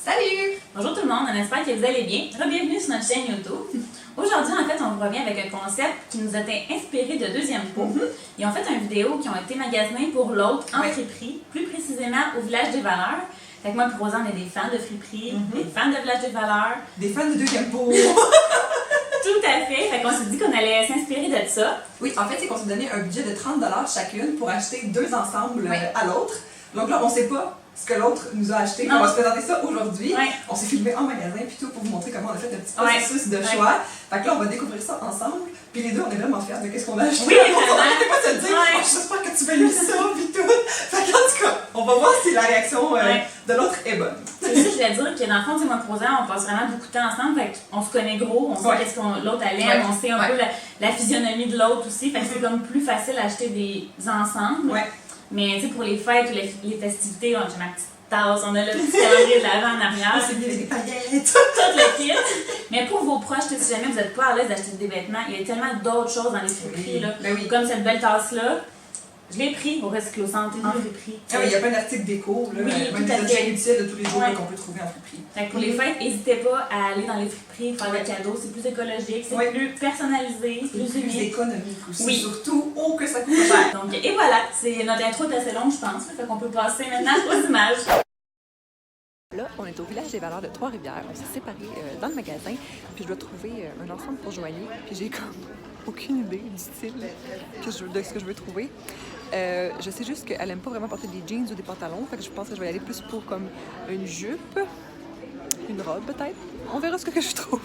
Salut! Bonjour tout le monde, on espère que vous allez bien. Bienvenue sur notre chaîne YouTube. Aujourd'hui, en fait, on vous revient avec un concept qui nous a été inspiré de Deuxième Peau. Ils ont fait une vidéo qui ont été magasinés pour l'autre en friperie, plus précisément au Village des Valeurs. Fait que moi et Rosa, on est des fans de friperie, des fans de Village des Valeurs. Des fans de Deuxième Peau! Tout à fait. Fait qu'on s'est dit qu'on allait s'inspirer de ça. Oui, en fait, c'est qu'on s'est donné un budget de 30 $ chacune pour acheter deux ensembles à l'autre. Donc là, on ne sait pas ce que l'autre nous a acheté. On va se présenter ça aujourd'hui. On s'est filmé en magasin puis tout pour vous montrer comment on a fait un petit processus de choix. Fait que là, on va découvrir ça ensemble. Puis les deux, on est vraiment fiers de qu'est-ce qu'on a acheté. Oui, on va pas se dire, j'espère que tu vas aimer ça puis tout. Fait qu'en tout cas, on va voir si la réaction de l'autre est bonne. C'est ça, je voulais dire que dans le fond, c'est moi et Rosa, on passe vraiment beaucoup de temps ensemble. Fait qu'on se connaît gros, on sait qu'est-ce que l'autre aime, on sait un peu la physionomie de l'autre aussi. Fait que c'est comme plus facile d'acheter des ensembles. Mais tu sais, pour les fêtes ou les festivités, j'ai ma petite tasse, on a le petit calendrier de l'avant en arrière. C'est bien avec des paillettes. Tout le kit. Mais pour vos proches, si jamais vous n'êtes pas à l'aise d'acheter des vêtements, il y a tellement d'autres choses dans les friperies. Là. Comme cette belle tasse-là. Je l'ai pris au Recyclo Santé en friperie. Ah oui, il y a plein d'articles déco, là, même des objets utiles de tous les jours qu'on peut trouver en friperie. Fait que pour les fêtes, n'hésitez pas à aller dans les friperies, faire des cadeaux. C'est plus écologique, c'est plus personnalisé, c'est plus économique aussi. Surtout, que ça coûte cher. Donc, et voilà, notre intro est assez longue, je pense. Fait qu'on peut passer maintenant aux images. Là, on est au Village des Valeurs de Trois-Rivières. On s'est séparés dans le magasin. Puis je dois trouver un ensemble pour Joanie. Puis j'ai comme aucune idée du style de ce que je veux trouver. Je sais juste qu'elle aime pas vraiment porter des jeans ou des pantalons. Fait que je pense que je vais y aller plus pour comme une jupe, une robe peut-être. On verra ce que je trouve.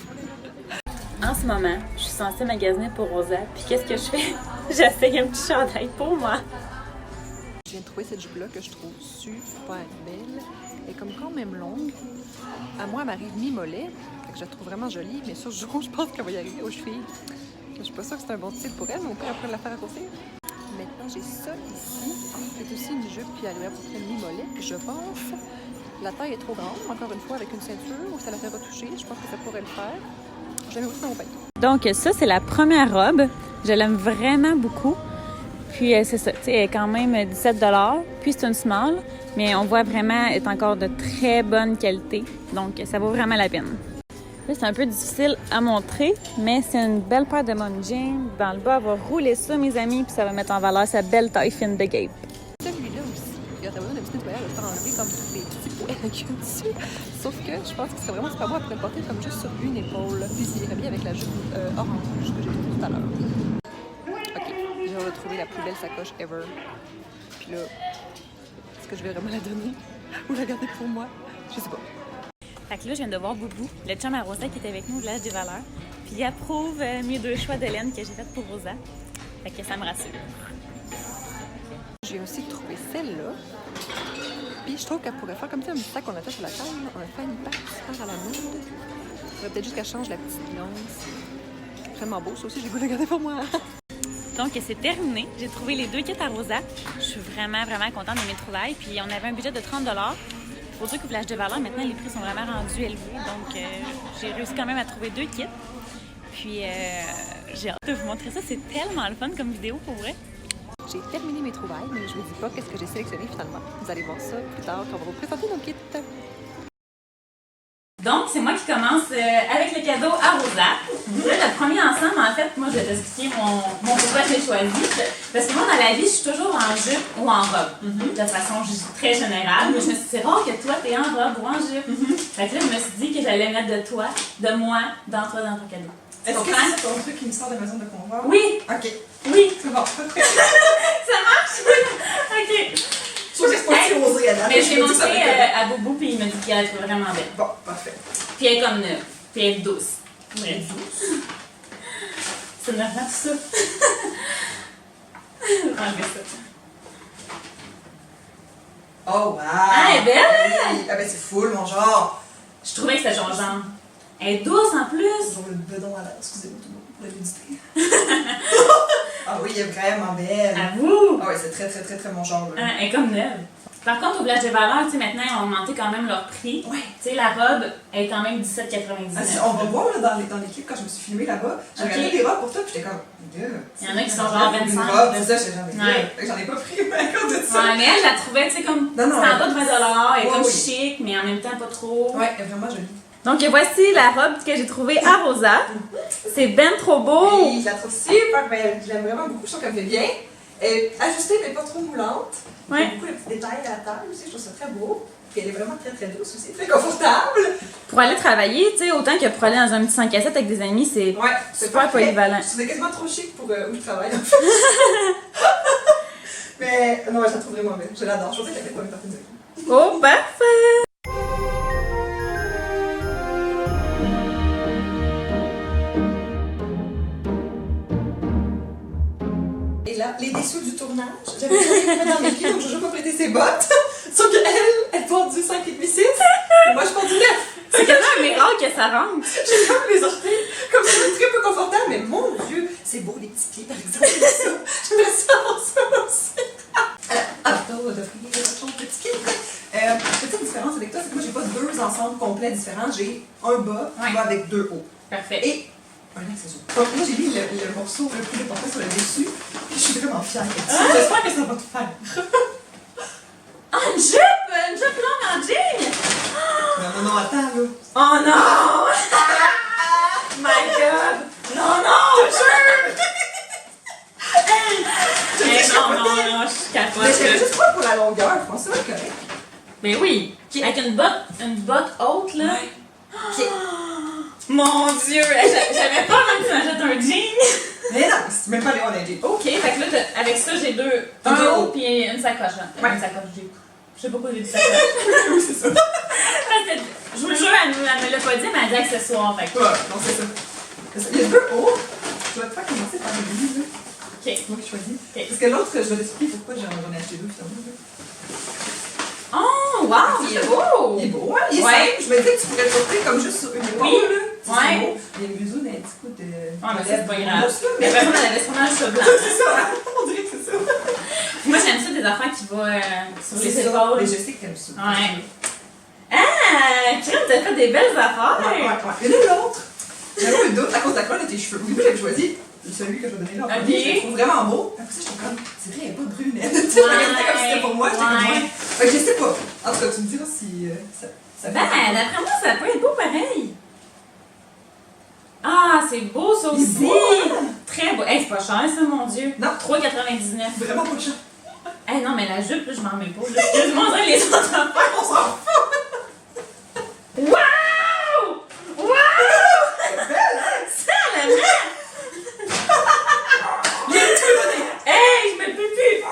En ce moment, je suis censée magasiner pour Rosa. Puis qu'est-ce que je fais? J'essaye un petit chandail pour moi. Je viens de trouver cette jupe-là que je trouve super belle. Elle est comme quand même longue. À moi, elle m'arrive mi-mollet. Je la trouve vraiment jolie, mais sur le jour, je pense qu'elle va y arriver aux chevilles. Je suis pas sûre que c'est un bon style pour elle, mais on peut après la faire raccourcir. Maintenant, j'ai ça ici, qui est aussi une jupe, puis elle est à peu près mi-mollet. Je pense la taille est trop grande, encore une fois, avec une ceinture, ou ça la fait retoucher. Je pense que ça pourrait le faire. Je la mets aussi dans mon panier. Donc ça, c'est la première robe. Je l'aime vraiment beaucoup. Puis c'est ça, tu sais, elle est quand même 17 $. Puis c'est une small, mais on voit vraiment elle est encore de très bonne qualité. Donc ça vaut vraiment la peine. Là, c'est un peu difficile à montrer, mais c'est une belle paire de mom jeans. Dans le bas, on va rouler ça, mes amis, puis ça va mettre en valeur sa belle taille fine de Gabe. Celui-là aussi, il y a besoin d'un petit nettoyage, de faire enlever comme les petits poils qu'il y a dessus. Sauf que je pense que ce serait vraiment super beau à le porter comme juste sur une épaule. Puis il irait bien avec la jupe orange que j'ai trouvée tout à l'heure. J'ai retrouvé la plus belle sacoche ever. Puis là, est-ce que je vais vraiment la donner ou la garder pour moi? Je sais pas. Fait que là, je viens de voir Boubou, le chum à Rosa qui était avec nous au Village des Valeurs. Puis il approuve mes deux choix de laine que j'ai faites pour Rosa. Fait que ça me rassure. J'ai aussi trouvé celle-là. Puis je trouve qu'elle pourrait faire comme ça un petit sac qu'on a fait sur la table. On a fait une pack super à la mode. Il faudrait peut-être juste qu'elle change la petite glance. Vraiment beau, ça aussi, j'ai goût de le garder pour moi. Donc, c'est terminé. J'ai trouvé les deux kits à Rosa. Je suis vraiment, vraiment contente de mes trouvailles. Puis, on avait un budget de 30 $. Faut dire qu'au Village des Valeurs, maintenant, les prix sont vraiment rendus élevés. Donc, j'ai réussi quand même à trouver deux kits. Puis, j'ai hâte de vous montrer ça. C'est tellement le fun comme vidéo, pour vrai. J'ai terminé mes trouvailles, mais je vous dis pas qu'est-ce que j'ai sélectionné finalement. Vous allez voir ça plus tard quand on va vous présenter nos kits. Donc, c'est moi qui commence avec le cadeau à Rosa. Là, le premier ensemble, en fait, moi, je vais t'expliquer mon pourquoi je l'ai choisi. Parce que moi, dans la vie, je suis toujours en jupe ou en robe. De façon très générale. Mais je me suis dit, c'est rare que toi, t'es en robe ou en jupe. Fait que là, je me suis dit que j'allais mettre de toi, de moi, dans ton cadeau. Est-ce que c'est ton truc qui me sort de ma zone de confort? Oui! Ok. Oui! C'est bon. Ça marche? Ok. Mais je l'ai montré à Boubou, puis il m'a dit qu'elle était vraiment belle. Bon, parfait. Puis elle est comme neuve. Puis elle est douce. Elle est douce. C'est normal tout ça. Enlever ça. Oh, wow! Ah, elle est belle! Oui. Ah, ben c'est full, mon genre. Je trouvais que c'était son genre. Elle est douce en plus. Genre le bedon à l'air. Excusez-moi tout le monde pour la nudité. Ah oui, elle est vraiment belle. À vous! Ah oui, c'est très, très, très, très mon genre. Ah, elle est comme neuve. Par contre, au Village des Valeurs, tu sais, maintenant, ils ont augmenté quand même leur prix. Ouais. Tu sais, la robe, elle est quand même 17,99. On va voir là, dans les clips quand je me suis filmée là-bas. J'ai regardé des robes pour toi, puis j'étais comme, il y en a qui sont genre 25. Une robe, c'est ça, j'en ai pas pris à cause de ça. Ouais, mais elle, je la trouvais, tu sais, comme. Non, c'est en bas de 20 $, elle est comme oui. chic, mais en même temps pas trop. Ouais, elle est vraiment jolie. Donc, voici la robe que j'ai trouvée à Rosa. C'est ben trop beau! Oui, je la trouve super belle. Je l'aime vraiment beaucoup. Je trouve qu'elle me fait bien. Elle est ajustée, mais pas trop moulante. Ouais. Il y a beaucoup de petits détails à la table aussi. Je trouve ça très beau. Puis elle est vraiment très très douce aussi. Très confortable. Pour aller travailler, tu sais, autant que pour aller dans un petit 5 à 7 avec des amis, c'est super parfait. polyvalent. Je trouvais quasiment trop chic pour où je travaille en fait. Mais non, je la trouve vraiment belle. Je l'adore. Je pensais qu'elle était pas une partie de vie. Oh, parfait! Et là, les dessous du tournage. J'avais jamais mis dans mes pieds, donc je n'ai pas prêté ses bottes. Sauf qu'elle, elle porte du 5,5 6. Et moi, je porte du 9. C'est quasiment un miracle que ça rentre. J'ai comme les orteils, comme ça, très peu confortable. Mais mon Dieu, c'est beau les petits pieds, par exemple. J'aimerais ça avoir ça aussi. Alors, d'offrir autre chose, petit pied. Petite différence avec toi, c'est que moi, j'ai pas deux ensembles complets différents. J'ai un bas qui va avec deux hauts. Parfait. Et un accessoire. Donc, moi, j'ai mis le morceau le plus important sur le dessus. Puis je suis vraiment fière. J'espère que ça va te faire. Ah, une jupe longue en jean! Non, attends, là. Oh non! My God! Non, non, je suis capote. Mais c'est juste pas pour la longueur, je pense que c'est correct. Mais oui, avec une botte haute, là. Ouais. Oh, mon Dieu! J'avais pas même que tu m'achètes un jean! Mais non, c'est même pas les on jeans. Ok, fait que là, avec ça, j'ai deux hauts puis une sacoche. Là. Ouais. Une sacoche, je sais pas pourquoi j'ai dit sacoche. Oui, c'est ça. Je vous jure, elle me l'a pas dit, mais elle a dit accessoire. Fait que... Ouais, non, c'est ça. Il y a deux hauts. Je vais te faire commencer par le bleu, là. Ok. C'est moi qui choisis. Ok. Parce que l'autre, je vais t'expliquer pourquoi j'en ai acheté deux finalement. Oh, wow, il est beau! Il est beau, hein? Il est simple. Je me disais que tu pourrais le porter comme juste sur une épaule, Oui. là. C'est Ouais. beau. Il y a une blouson, un petit coup de. Ouais, mais ça, c'est pas grave. mousse, là, Mais vraiment, elle avait sûrement le cheveu blanc. C'est ça, on dirait que c'est ça. Moi, j'aime ça des affaires qui vont sur les C'est ça. épaules. Mais je sais que t'aimes ça. Ouais. Ah! Crème, t'as fait des belles affaires! Ouais. Et là, l'autre, j'avais un doute à cause de la couleur de tes cheveux. Au début, j'avais choisi celui que je vais donner là. En premier. Je le trouve vraiment beau. Après ça, j'étais comme, c'est vrai, elle n'est pas brunette. Tu sais, je regardais comme si c'était pour moi. J'étais comme, ouais. Fait que je sais pas. En tout cas, tu me diras si ça Ben, d'après moi, ça peut être beau pareil. Ah, c'est beau ça Il est aussi! beau. Très beau. Hey, c'est pas cher ça, mon Dieu. Non. 3,99. Vraiment pas de chat. Hey, non, mais la jupe, là, je m'en mets pas. Je montrer les autres affaires. On s'en fout. Wow! Wow! Elle est belle, hein? Ça, la mère! Hey, je me peux plus!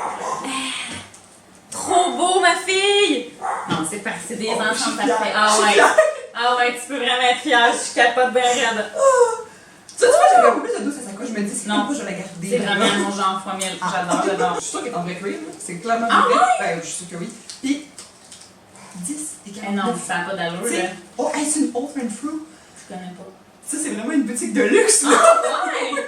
Trop beau, ma fille! Non, c'est pas, c'est des Oh, je suis ensembles fière. parfaits. Ah Je suis ouais. fière. Ah ouais, tu peux vraiment être fière. Je capote bien raide. Tu vois, j'avais un peu plus de douce à sa couche. Je me dis, c'est Non. pas, je vais la garder. C'est là. vraiment mon genre fois mille. J'adore. Je suis sûre qu'elle est en vrai cream. C'est clairement Ah vrai. Ben, je suis sûre que oui. Puis, 10 et Eh 49. non, ça n'a pas d'allure, Tu sais, là. oh, hey, c'est une Old Friend Fruit. Je connais pas. Ça, c'est vraiment une boutique de luxe, là. Ouais!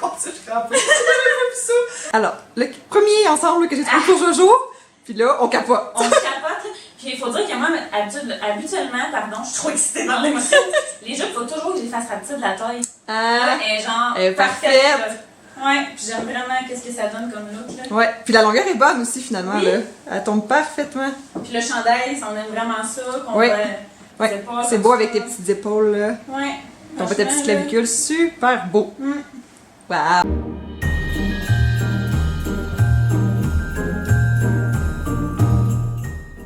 Oh, ça, je crappe. Ça. Alors, le premier ensemble que j'ai trouvé pour Jojo, puis là, on capote. On capote. Puis il faut dire que moi, habituellement, pardon, je suis trop excitée dans l'émotion. Les jupes, il faut toujours que je les fasse rapetisser de la taille. Ah. Elle est genre Elle est parfaite. là. Ouais, puis j'aime vraiment qu'est-ce que ça donne comme look, là. Ouais, puis la longueur est bonne aussi, finalement, Oui. là. Elle tombe parfaitement. Puis le chandail, on aime vraiment ça. Qu'on Oui. va, Ouais, c'est beau avec tes petites épaules, là. Ouais. On fait ta petite clavicule, super beau. Wow.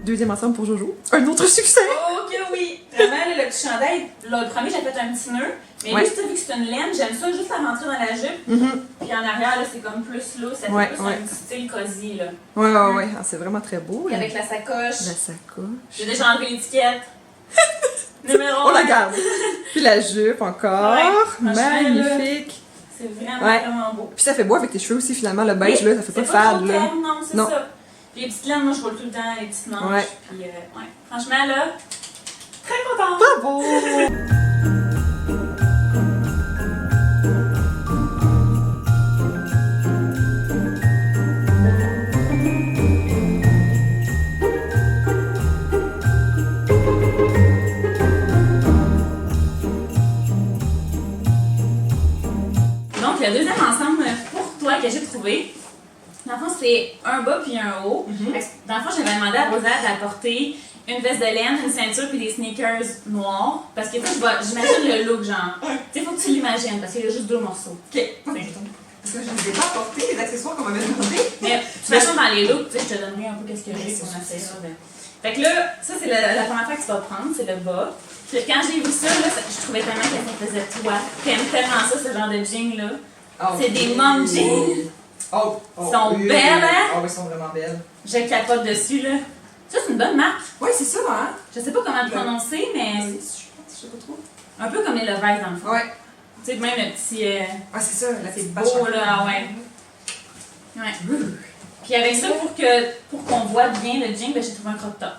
Deuxième ensemble pour Jojo. Un autre succès! Oh que oui! Vraiment, là, le petit chandail, là, le premier, j'ai fait un petit nœud. Mais Ouais. lui, vu que c'est une laine, j'aime ça juste la rentrer dans la jupe. Puis en arrière, là, c'est comme plus lourd. Ça fait Ouais, plus ouais. un petit style cosy, là. Ouais. Ah, c'est vraiment très beau. Puis Là. avec la sacoche. La sacoche. J'ai déjà enlevé l'étiquette. Numéro On la 1. garde. Puis la jupe encore. Ouais, franchement, Magnifique. C'est vraiment, Ouais. vraiment beau. Puis ça fait beau avec tes cheveux aussi, finalement. Le beige, là, ça fait pas C'est fade, trop là. crème, non, c'est Non. ça. Puis les petites laines, moi, je roule tout le temps les petites manches. Ouais. Puis, ouais. Franchement, là, très contente. Bravo! le deuxième ensemble pour toi que j'ai trouvé. Dans le fond, c'est un bas puis un haut. Fait que, dans le fond, j'avais demandé à Rosa d'apporter une veste de laine, une ceinture puis des sneakers noirs. Parce que, tu sais, j'imagine le look, genre. Tu sais, faut que tu l'imagines parce qu'il y a juste 2 morceaux. Ok. Parce que je ne les ai pas apportés, les accessoires qu'on m'avait demandé. Mais de toute façon, dans les looks, tu sais, je te donnerai un peu qu'est-ce que j'ai pour essayer ça. Fait que là, ça, c'est la première fois que tu vas prendre, c'est le bas. Puis quand j'ai vu ça, là, je trouvais tellement que ça faisait toi. T'aimes tellement ça, ce genre de jeans-là. Oh, c'est des mom jeans. Ils sont belles, hein? Oh, ils sont vraiment belles. Je capote dessus, là. Ça, c'est une bonne marque. Oui, c'est ça, hein? Je sais pas comment le prononcer, mais Je sais pas trop. un peu comme les Levi's dans le fond. Ouais. Tu sais, même le petit. Ah, c'est ça, la c'est petite beau, là, ah ouais. Ouais. Puis avec ça, pour qu'on voit bien le jean, ben, j'ai trouvé un crop top.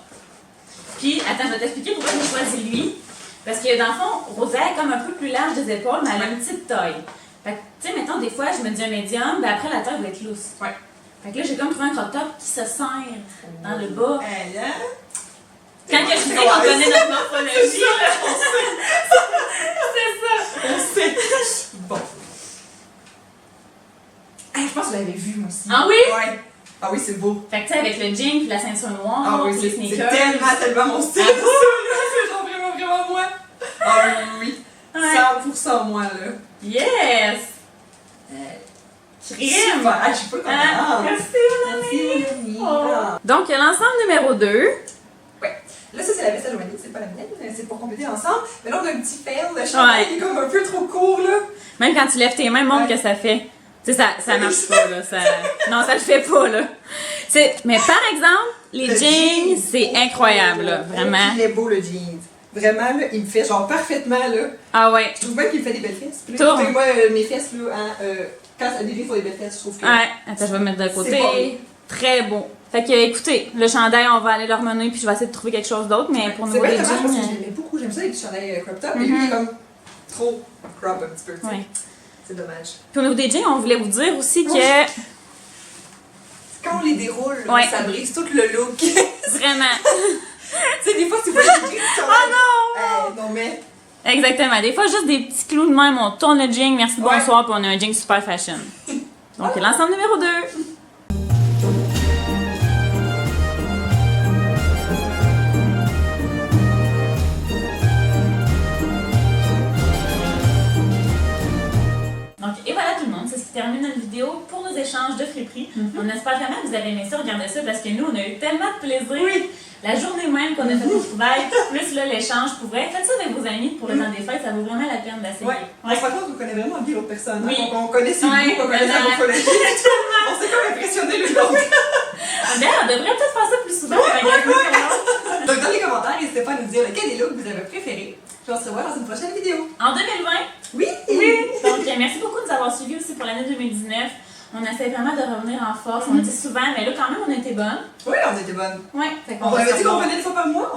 Puis, attends, je vais t'expliquer pourquoi j'ai choisi lui. Parce que dans le fond, Rosa est comme un peu plus large des épaules, mais elle a une petite taille. Fait que, tu sais, mettons, des fois, je me dis un médium, ben après, la taille va être lousse. Ouais. Fait que là, j'ai comme trouvé un crop top qui se serre dans le bas. Quand que je dis qu'on connaît notre morphologie, là. C'est ça. On sait. Bon. Hey, je pense que je l'avais vu, moi aussi. Ah oui? Ouais. Ah oui, c'est beau. Fait que tu sais, avec le jean puis la ceinture noire, oui, puis les c'est sneakers. tellement mon style. Ah, C'est genre vraiment moi. Ah oui. Ouais. 100% moi, là. Yes! Crime! Super. Ah, je suis pas contente. Merci, mon ami! Oh. Donc, l'ensemble numéro 2. Ouais. Là, ça, c'est la veste à Joanie, c'est pas la mienne, c'est pour compléter l'ensemble. Mais là, on a un petit fail. Le Ouais. chandail il est comme un peu trop court, là. Même quand tu lèves tes mains, montre que ça fait. Tu sais, ça marche pas, là. Non, ça le fait pas, là. Mais par exemple, les Le jeans, jean. c'est incroyable, là. Vraiment. Il est beau, le jean. Vraiment, là, il me fait genre parfaitement, là. Ah ouais. Je trouve même qu'il me fait des belles fesses. Puis là, Tourne. écoutez, moi, mes fesses, là, hein, quand des filles font des belles fesses, je trouve que. Ouais. Attends, je vais me mettre de côté. C'est beau. Très beau. Fait que, écoutez, le chandail, on va aller le remener, puis je vais essayer de trouver quelque chose d'autre, mais pour nous, C'est les vrai, jeans. dommage parce que je l'aimais beaucoup. J'aime ça, les petits chandails crop top. Mais lui, il est comme trop crop un petit peu. Tu sais. Ouais. C'est dommage. Puis au niveau des jeans, on voulait vous dire aussi que. Quand on les déroule, là, Ouais. ça brise tout le look. tu Vraiment. sais, des fois, tu vois les jeans qui sont. Oh non, mais. Exactement. Des fois, juste des petits clous de même, on tourne le jean, merci, Ouais. bonsoir, puis on a un jean super fashion. Donc, l'ensemble numéro 2. Donc, et voilà tout le monde, c'est ce qui termine notre vidéo pour nos échanges de friperie. On espère vraiment que vous avez aimé ça, regardez ça, parce que nous, on a eu tellement de plaisir. Oui. La journée même qu'on a fait nos trouvailles, plus là, l'échange pour vrai. Faites ça avec vos amis pour le temps des fêtes, ça vaut vraiment la peine d'essayer. Ouais. On se rend compte qu'on connaît vraiment bien l'autre personne. Oui. On connaît ses Ouais, goûts, on connaît sa vraiment. morphologie. On s'est comme impressionné l'une l'autre. D'ailleurs, on devrait peut-être faire ça plus souvent. Donc, dans les commentaires, n'hésitez pas à nous dire lequel des looks vous avez préféré. Puis on se revoit dans une prochaine vidéo. En 2020. Oui! Donc, merci beaucoup de nous avoir suivis aussi pour l'année 2019. On essaie vraiment de revenir en force. On le dit souvent, mais là, quand même, on était bonnes. Oui, on était bonnes. Ouais. Fait qu'on On va avait se dit qu'on revoir. venait une fois par mois.